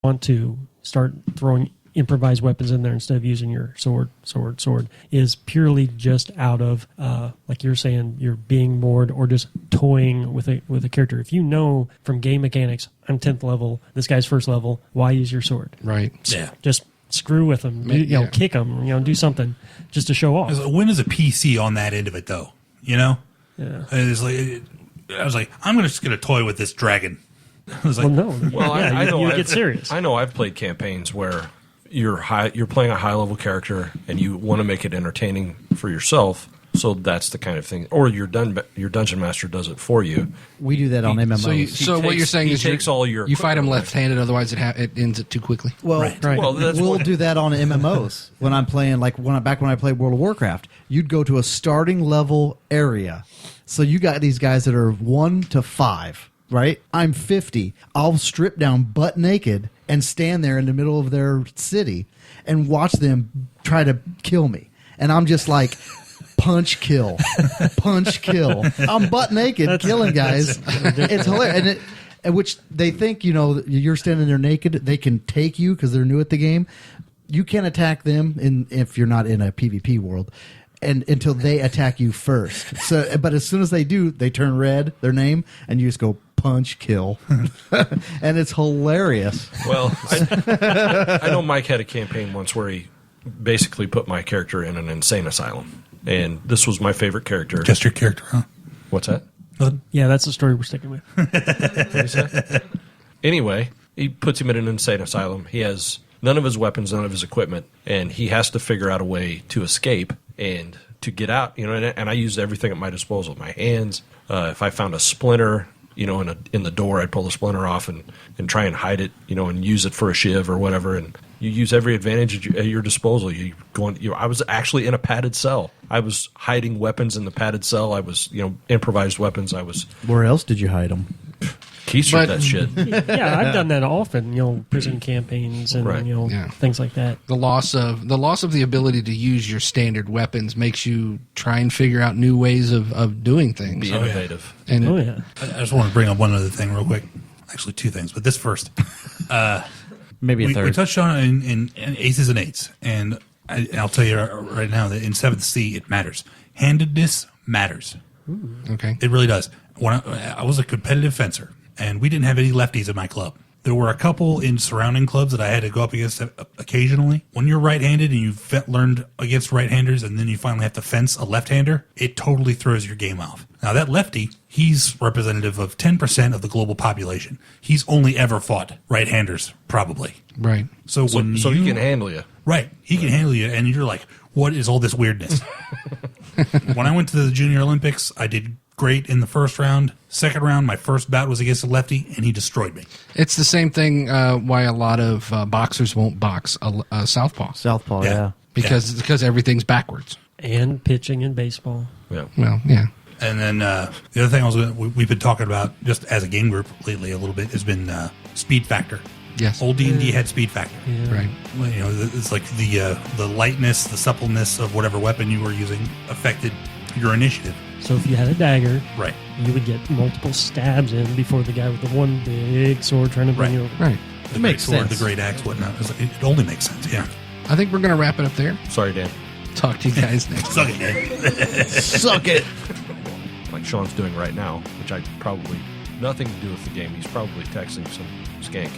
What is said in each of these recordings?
want to start throwing improvised weapons in there instead of using your sword is purely just out of like you're saying, you're being bored or just toying with a character. If you know from game mechanics, I'm 10th level, this guy's 1st level, why use your sword? Right. Yeah. Just screw with them, kick them, do something just to show off. When is a PC on that end of it though? Yeah. It's like I was like, I'm just gonna toy with this dragon. I was like, I know. You get serious. I know. I've played campaigns where you're playing a high level character and you want to make it entertaining for yourself. So that's the kind of thing, or your dungeon master does it for you. We do that on MMOs. So what you're saying is you fight them left-handed, otherwise it ends it too quickly. Well, right. Well, we'll do that on MMOs when I'm playing. Like back when I played World of Warcraft, you'd go to a starting level area. So you got these guys that are 1 to 5, right? I'm 50. I'll strip down butt naked and stand there in the middle of their city and watch them try to kill me, and I'm just like. Punch, kill. Punch, kill. I'm butt naked killing guys. It's hilarious. And which they think, you're standing there naked, they can take you because they're new at the game. You can't attack them if you're not in a PvP world until they attack you first. So, but as soon as they do, they turn red, their name, and you just go punch, kill. And it's hilarious. Well, I know Mike had a campaign once where he basically put my character in an insane asylum. And this was my favorite character. Just your character, huh? What's that? Yeah, that's the story we're sticking with. Anyway, he puts him in an insane asylum. He has none of his weapons, none of his equipment, and he has to figure out a way to escape and to get out. And I used everything at my disposal. My hands. If I found a splinter, in the door, I'd pull the splinter off and try and hide it, and use it for a shiv or whatever. And you use every advantage at your disposal. I was actually in a padded cell. I was hiding weapons in the padded cell. I was, improvised weapons. Where else did you hide them? Keystrip that shit. Yeah, I've done that often. Prison campaigns and things like that. The loss of the ability to use your standard weapons makes you try and figure out new ways of doing things. Be innovative. And I just want to bring up one other thing real quick. Actually, 2 things, but this first. Maybe a third. We touched on it in Aces and Eights, and I'll tell you right now that in 7th C, it matters. Handedness matters. Ooh. Okay. It really does. When I was a competitive fencer, and we didn't have any lefties in my club. There were a couple in surrounding clubs that I had to go up against occasionally. When you're right-handed and you've learned against right-handers and then you finally have to fence a left-hander, it totally throws your game off. Now, that lefty, he's representative of 10% of the global population. He's only ever fought right-handers, probably. Right. So he can handle you. Right. He can handle you, and you're like, what is all this weirdness? When I went to the Junior Olympics, I did great in the first round. Second round, my first bout was against a lefty, and he destroyed me. It's the same thing why a lot of boxers won't box a southpaw. Southpaw, yeah. Because everything's backwards. And pitching in baseball. Yeah. Well, yeah. And then the other thing we've been talking about just as a game group lately a little bit has been speed factor. Yes. Old D&D had speed factor. Yeah. Right. It's like the lightness, the suppleness of whatever weapon you were using affected your initiative. So if you had a dagger, right, you would get multiple stabs in before the guy with the one big sword trying to bring you over. Right. The great sword, the great axe, whatnot. It only makes sense, yeah. I think we're going to wrap it up there. Sorry, Dan. Talk to you guys next. Suck it, Dan. Suck it. Like Sean's doing right now, which I probably nothing to do with the game. He's probably texting some skank.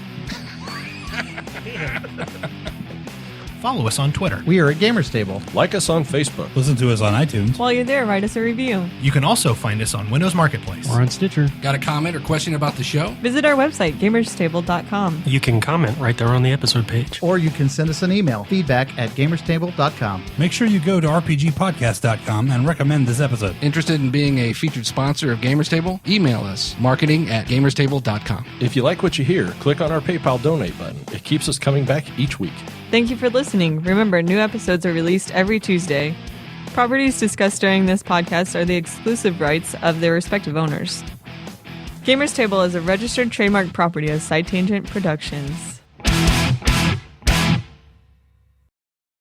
Follow us on Twitter. We are at Gamers Table. Like us on Facebook. Listen to us on iTunes. While you're there, write us a review. You can also find us on Windows Marketplace. Or on Stitcher. Got a comment or question about the show? Visit our website, gamerstable.com. You can comment right there on the episode page. Or you can send us an email, feedback@gamerstable.com. Make sure you go to rpgpodcast.com and recommend this episode. Interested in being a featured sponsor of Gamers Table? Email us, marketing@gamerstable.com. If you like what you hear, click on our PayPal donate button. It keeps us coming back each week. Thank you for listening. Remember, new episodes are released every Tuesday. Properties discussed during this podcast are the exclusive rights of their respective owners. Gamers Table is a registered trademark property of Side Tangent Productions.